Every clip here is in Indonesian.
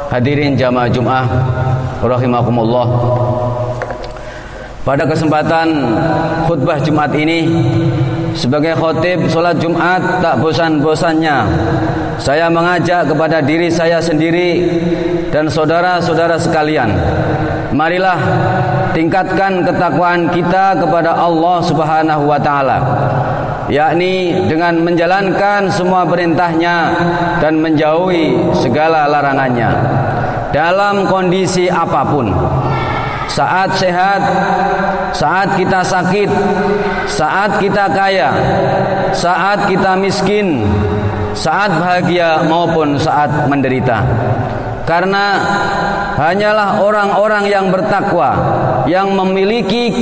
Hadirin jamaah Jum'ah rahimakumullah. Pada kesempatan khutbah Jumat ini, sebagai khotib sholat Jumat tak bosan-bosannya saya mengajak kepada diri saya sendiri dan saudara-saudara sekalian, marilah tingkatkan ketakwaan kita kepada Allah Subhanahu wa taala, yakni dengan menjalankan semua perintahnya dan menjauhi segala larangannya dalam kondisi apapun. Saat sehat, saat kita sakit, saat kita kaya, saat kita miskin, saat bahagia maupun saat menderita. Karena hanyalah orang-orang yang bertakwa yang memiliki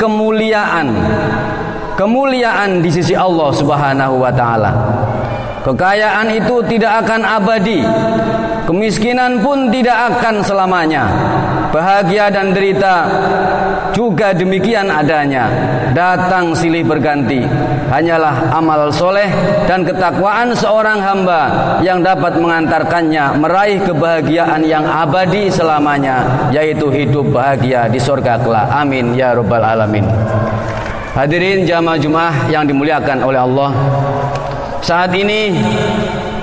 kemuliaan di sisi Allah Subhanahu wa taala. Kekayaan itu tidak akan abadi, kemiskinan pun tidak akan selamanya. Bahagia dan derita juga demikian adanya, datang silih berganti. Hanyalah amal soleh dan ketakwaan seorang hamba yang dapat mengantarkannya meraih kebahagiaan yang abadi selamanya, yaitu hidup bahagia di surga kelak. Amin ya rabbal alamin. Hadirin jamaah Jumat yang dimuliakan oleh Allah, saat ini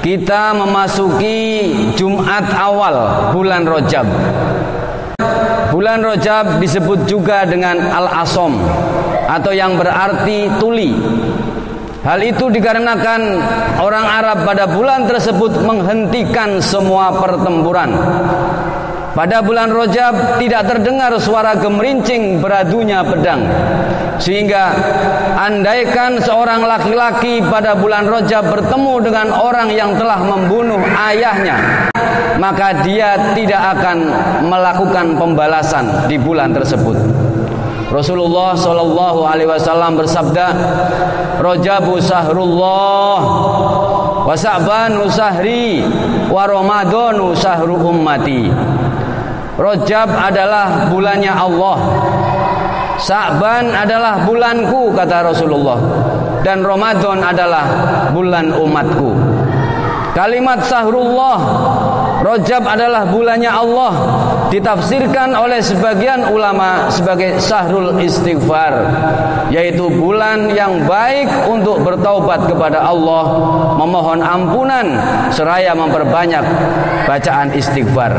kita memasuki Jumat awal bulan Rajab. Bulan Rajab disebut juga dengan Al-Asom atau yang berarti tuli. Hal itu dikarenakan orang Arab pada bulan tersebut menghentikan semua pertempuran. Pada bulan Rajab tidak terdengar suara gemerincing beradunya pedang, sehingga andaikan seorang laki-laki pada bulan Rajab bertemu dengan orang yang telah membunuh ayahnya, maka dia tidak akan melakukan pembalasan di bulan tersebut. Rasulullah Shallallahu Alaihi Wasallam bersabda, Rajabu sahrullah, wa Sa'banu sahri, wa Ramadhanu sahru ummati. Rajab adalah bulannya Allah, Sa'ban adalah bulanku kata Rasulullah, dan Ramadan adalah bulan umatku. Kalimat sahrullah, Rajab adalah bulannya Allah, ditafsirkan oleh sebagian ulama sebagai sahrul istighfar, yaitu bulan yang baik untuk bertaubat kepada Allah, memohon ampunan seraya memperbanyak bacaan istighfar.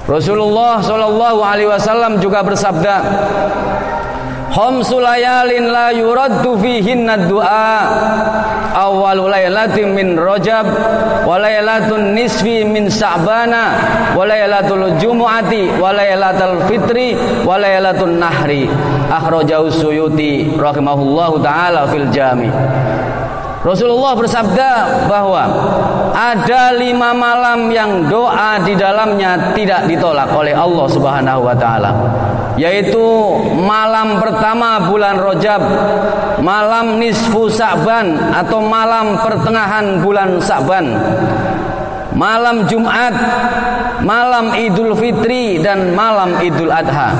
Rasulullah Shallallahu Alaihi Wasallam juga bersabda, khamsu layalin la yuraddu fihinna du'a, awwalu laylatin min Rajab, wa laylatun nisfi min Sa'bana, wa laylatul jumu'ati, wa laylatul fitri, wa laylatun nahri. Akhrajahu Suyuti rahimahullahu taala fil Jami'. Rasulullah bersabda bahwa ada 5 malam yang doa di dalamnya tidak ditolak oleh Allah Subhanahu wa taala, yaitu malam pertama bulan Rajab, malam nisfu Sa'ban atau malam pertengahan bulan Sa'ban, malam Jumat, malam Idul Fitri dan malam Idul Adha.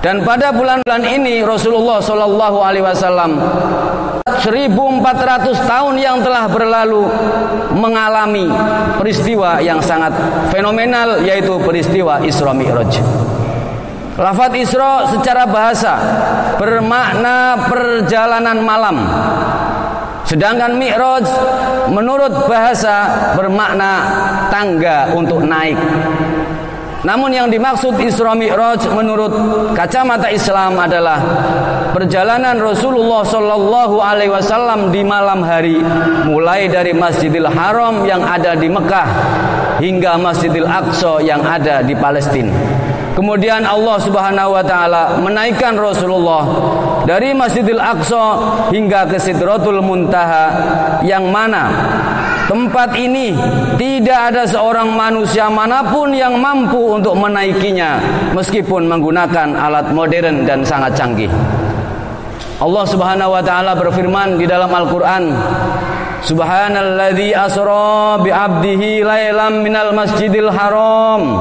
Dan pada bulan-bulan ini Rasulullah Shallallahu Alaihi Wasallam 1400 tahun yang telah berlalu mengalami peristiwa yang sangat fenomenal, yaitu peristiwa Isra Mi'raj. Lafaz Isra secara bahasa bermakna perjalanan malam, sedangkan Mi'raj menurut bahasa bermakna tangga untuk naik. Namun yang dimaksud Isra Mi'raj menurut kacamata Islam adalah perjalanan Rasulullah Shallallahu Alaihi Wasallam di malam hari, mulai dari Masjidil Haram yang ada di Mekah hingga Masjidil Aqsa yang ada di Palestina. Kemudian Allah Subhanahu wa taala menaikkan Rasulullah dari Masjidil Aqsa hingga ke Sidratul Muntaha, yang mana tempat ini tidak ada seorang manusia manapun yang mampu untuk menaikinya meskipun menggunakan alat modern dan sangat canggih. Allah Subhanahu wa taala berfirman di dalam Al-Qur'an, Subhanalladzi asra bi 'abdihi lailam minal masjidil haram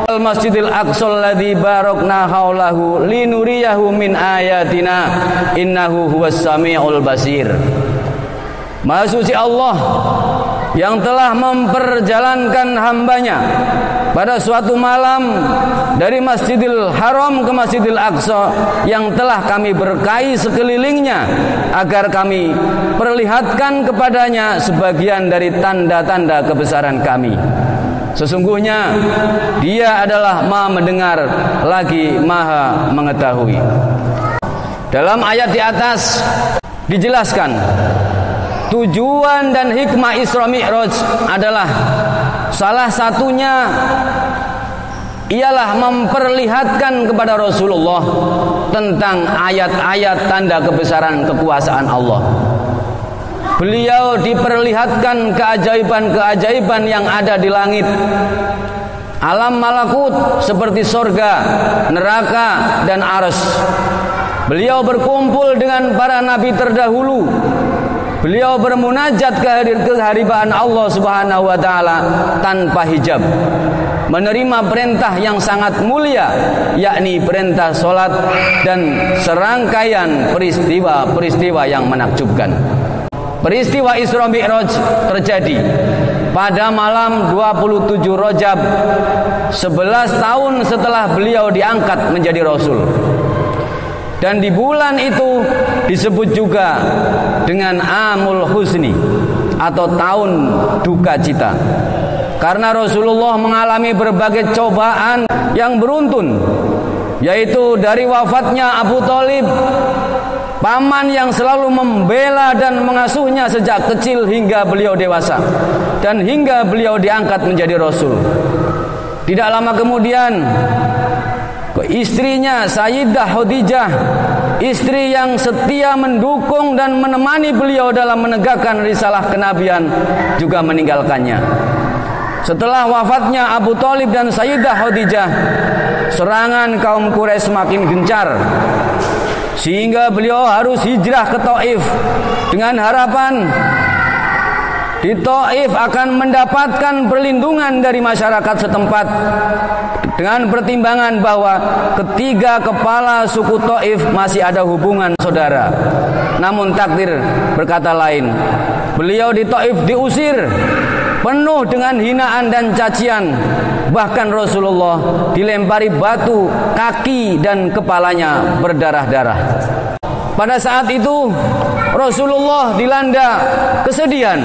al masjidil aqsa alladzi barakna haulahu linuriyahu min ayatina innahu huwas samiul basir. Maha suci Allah yang telah memperjalankan hambanya pada suatu malam dari Masjidil Haram ke Masjidil Aqsa yang telah kami berkahi sekelilingnya agar kami perlihatkan kepadanya sebagian dari tanda-tanda kebesaran kami. Sesungguhnya Dia adalah Maha mendengar lagi Maha mengetahui. Dalam ayat di atas dijelaskan tujuan dan hikmah Isra Mi'raj adalah salah satunya ialah memperlihatkan kepada Rasulullah tentang ayat-ayat tanda kebesaran kekuasaan Allah. Beliau diperlihatkan keajaiban-keajaiban yang ada di langit, alam malakut seperti sorga, neraka, dan arsy. Beliau berkumpul dengan para nabi terdahulu. Beliau bermunajat kehadiran Allah Subhanahu wa taala tanpa hijab. Menerima perintah yang sangat mulia, yakni perintah salat dan serangkaian peristiwa-peristiwa yang menakjubkan. Peristiwa Isra Mi'raj terjadi pada malam 27 Rajab, 11 tahun setelah beliau diangkat menjadi rasul. Dan di bulan itu disebut juga dengan Amul Husni atau tahun duka cita. Karena Rasulullah mengalami berbagai cobaan yang beruntun, yaitu dari wafatnya Abu Thalib, paman yang selalu membela dan mengasuhnya sejak kecil hingga beliau dewasa, dan hingga beliau diangkat menjadi rasul. Tidak lama kemudian istrinya Sayyidah Khadijah, istri yang setia mendukung dan menemani beliau dalam menegakkan risalah kenabian, juga meninggalkannya. Setelah wafatnya Abu Thalib dan Sayyidah Khadijah, serangan kaum Quraisy semakin gencar, sehingga beliau harus hijrah ke Taif dengan harapan di Taif akan mendapatkan perlindungan dari masyarakat setempat, dengan pertimbangan bahwa ketiga kepala suku Taif masih ada hubungan saudara. Namun takdir berkata lain. Beliau di Taif diusir penuh dengan hinaan dan cacian. Bahkan Rasulullah dilempari batu, kaki dan kepalanya berdarah-darah. Pada saat itu Rasulullah dilanda kesedihan.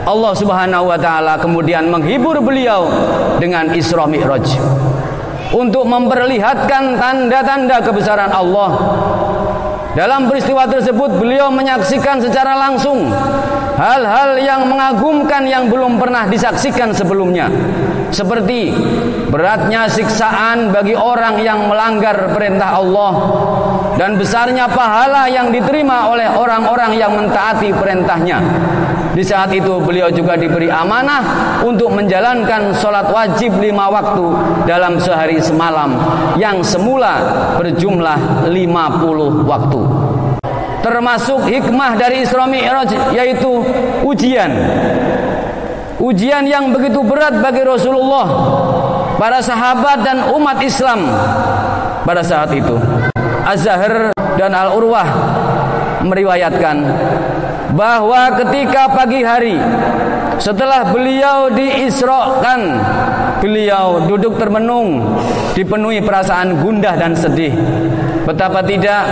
Allah Subhanahu wa taala kemudian menghibur beliau dengan Isra Mi'raj untuk memperlihatkan tanda-tanda kebesaran Allah. Dalam peristiwa tersebut beliau menyaksikan secara langsung hal-hal yang mengagumkan yang belum pernah disaksikan sebelumnya, seperti beratnya siksaan bagi orang yang melanggar perintah Allah dan besarnya pahala yang diterima oleh orang-orang yang mentaati perintahnya. Di saat itu beliau juga diberi amanah untuk menjalankan sholat wajib 5 waktu dalam sehari semalam yang semula berjumlah 50 waktu. Termasuk hikmah dari Isra Mi'raj yaitu ujian. Ujian yang begitu berat bagi Rasulullah, para sahabat dan umat Islam pada saat itu. Az-Zahr dan Al-Urwah meriwayatkan bahwa ketika pagi hari setelah beliau diisrokan, beliau duduk termenung, dipenuhi perasaan gundah dan sedih. Betapa tidak,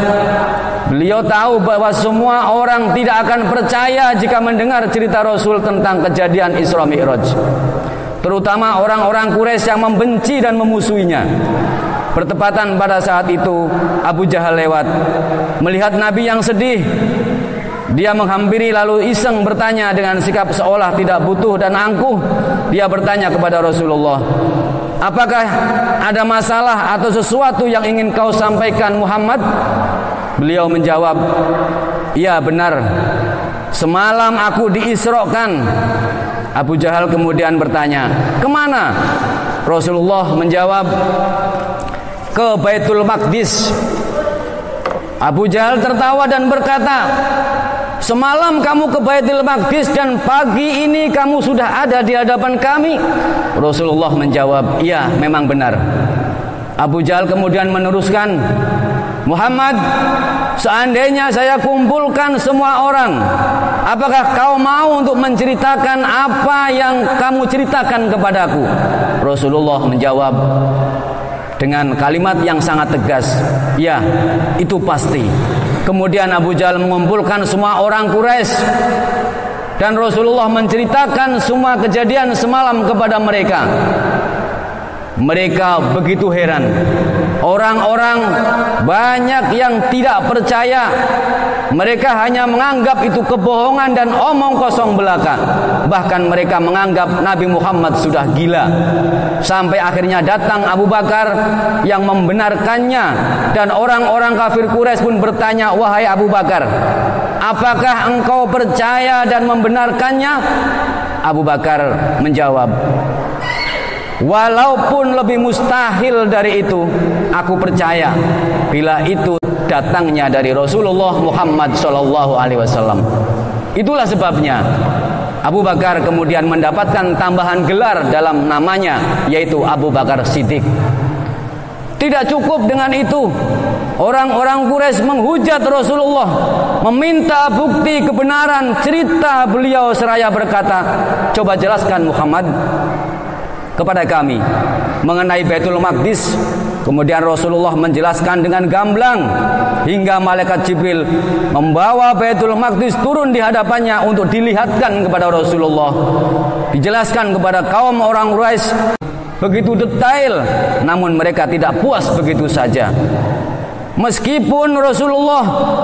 beliau tahu bahwa semua orang tidak akan percaya jika mendengar cerita Rasul tentang kejadian Isra Mi'raj, terutama orang-orang Quraisy yang membenci dan memusuhinya. Bertepatan pada saat itu Abu Jahal lewat, melihat Nabi yang sedih. Dia menghampiri lalu iseng bertanya dengan sikap seolah tidak butuh dan angkuh. Dia bertanya kepada Rasulullah, apakah ada masalah atau sesuatu yang ingin kau sampaikan Muhammad? Beliau menjawab, iya benar, semalam aku diisrokan. Abu Jahal kemudian bertanya, kemana? Rasulullah menjawab, ke Baitul Maqdis. Abu Jahal tertawa dan berkata, semalam kamu ke Baitul Maqdis dan pagi ini kamu sudah ada di hadapan kami. Rasulullah menjawab, iya memang benar. Abu Jahal kemudian meneruskan, Muhammad, seandainya saya kumpulkan semua orang, apakah kau mau untuk menceritakan apa yang kamu ceritakan kepadaku? Rasulullah menjawab dengan kalimat yang sangat tegas, ya, itu pasti. Kemudian Abu Jahal mengumpulkan semua orang Quraisy dan Rasulullah menceritakan semua kejadian semalam kepada mereka. Mereka begitu heran. Orang-orang banyak yang tidak percaya. Mereka hanya menganggap itu kebohongan dan omong kosong belaka. Bahkan mereka menganggap Nabi Muhammad sudah gila. Sampai akhirnya datang Abu Bakar yang membenarkannya. Dan orang-orang kafir Quraisy pun bertanya, wahai Abu Bakar, apakah engkau percaya dan membenarkannya? Abu Bakar menjawab, walaupun lebih mustahil dari itu, aku percaya bila itu datangnya dari Rasulullah Muhammad SAW. Itulah sebabnya Abu Bakar kemudian mendapatkan tambahan gelar dalam namanya, yaitu Abu Bakar Siddiq. Tidak cukup dengan itu, orang-orang Quraisy menghujat Rasulullah, meminta bukti kebenaran cerita beliau seraya berkata, coba jelaskan Muhammad kepada kami mengenai Baitul Maqdis. Kemudian Rasulullah menjelaskan dengan gamblang hingga malaikat Jibril membawa Baitul Maqdis turun di hadapannya untuk dilihatkan kepada Rasulullah. Dijelaskan kepada kaum orang Quraisy begitu detail, namun mereka tidak puas begitu saja. Meskipun Rasulullah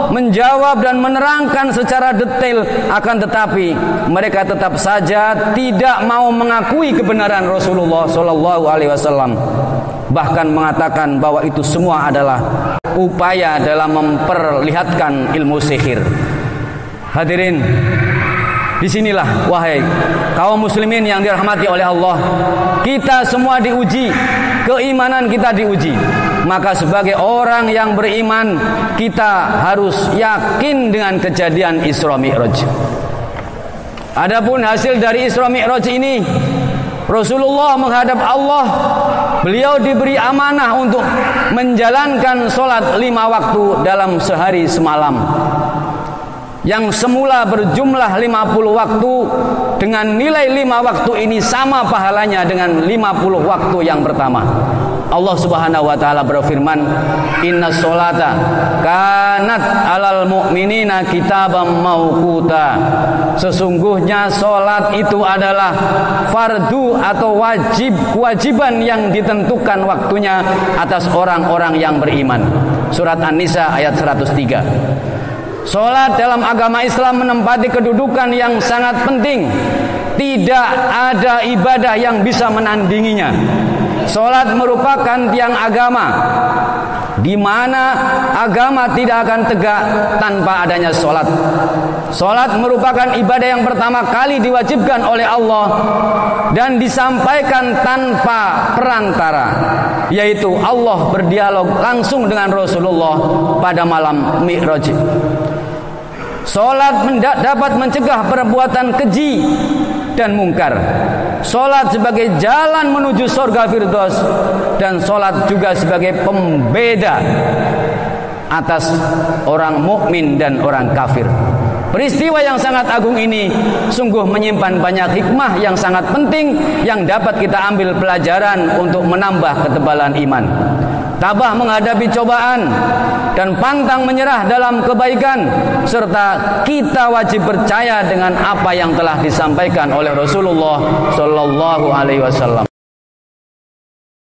menjawab dan menerangkan secara detail, akan tetapi mereka tetap saja tidak mau mengakui kebenaran Rasulullah SAW. Bahkan mengatakan bahwa itu semua adalah upaya dalam memperlihatkan ilmu sihir. Hadirin, disinilah wahai kaum muslimin yang dirahmati oleh Allah, kita semua diuji, keimanan kita diuji. Maka sebagai orang yang beriman, kita harus yakin dengan kejadian Isra Mi'raj. Adapun hasil dari Isra Mi'raj ini, Rasulullah menghadap Allah. Beliau diberi amanah untuk menjalankan sholat 5 waktu dalam sehari semalam, yang semula berjumlah 50 waktu. Dengan nilai 5 waktu ini sama pahalanya dengan 50 waktu yang pertama. Allah Subhanahu wa taala berfirman, "Inna sholata kanat 'alal mu'minina kitaban mauquta." Sesungguhnya salat itu adalah fardu atau kewajiban yang ditentukan waktunya atas orang-orang yang beriman. Surat An-Nisa ayat 103. Salat dalam agama Islam menempati kedudukan yang sangat penting. Tidak ada ibadah yang bisa menandinginya. Salat merupakan tiang agama, di mana agama tidak akan tegak tanpa adanya salat. Salat merupakan ibadah yang pertama kali diwajibkan oleh Allah dan disampaikan tanpa perantara, yaitu Allah berdialog langsung dengan Rasulullah pada malam Mi'raj. Salat dapat mencegah perbuatan keji dan mungkar. Salat sebagai jalan menuju surga Firdaus, dan salat juga sebagai pembeda atas orang mukmin dan orang kafir. Peristiwa yang sangat agung ini sungguh menyimpan banyak hikmah yang sangat penting yang dapat kita ambil pelajaran untuk menambah ketebalan iman. Tabah menghadapi cobaan dan pantang menyerah dalam kebaikan, serta kita wajib percaya dengan apa yang telah disampaikan oleh Rasulullah Sallallahu Alaihi Wasallam.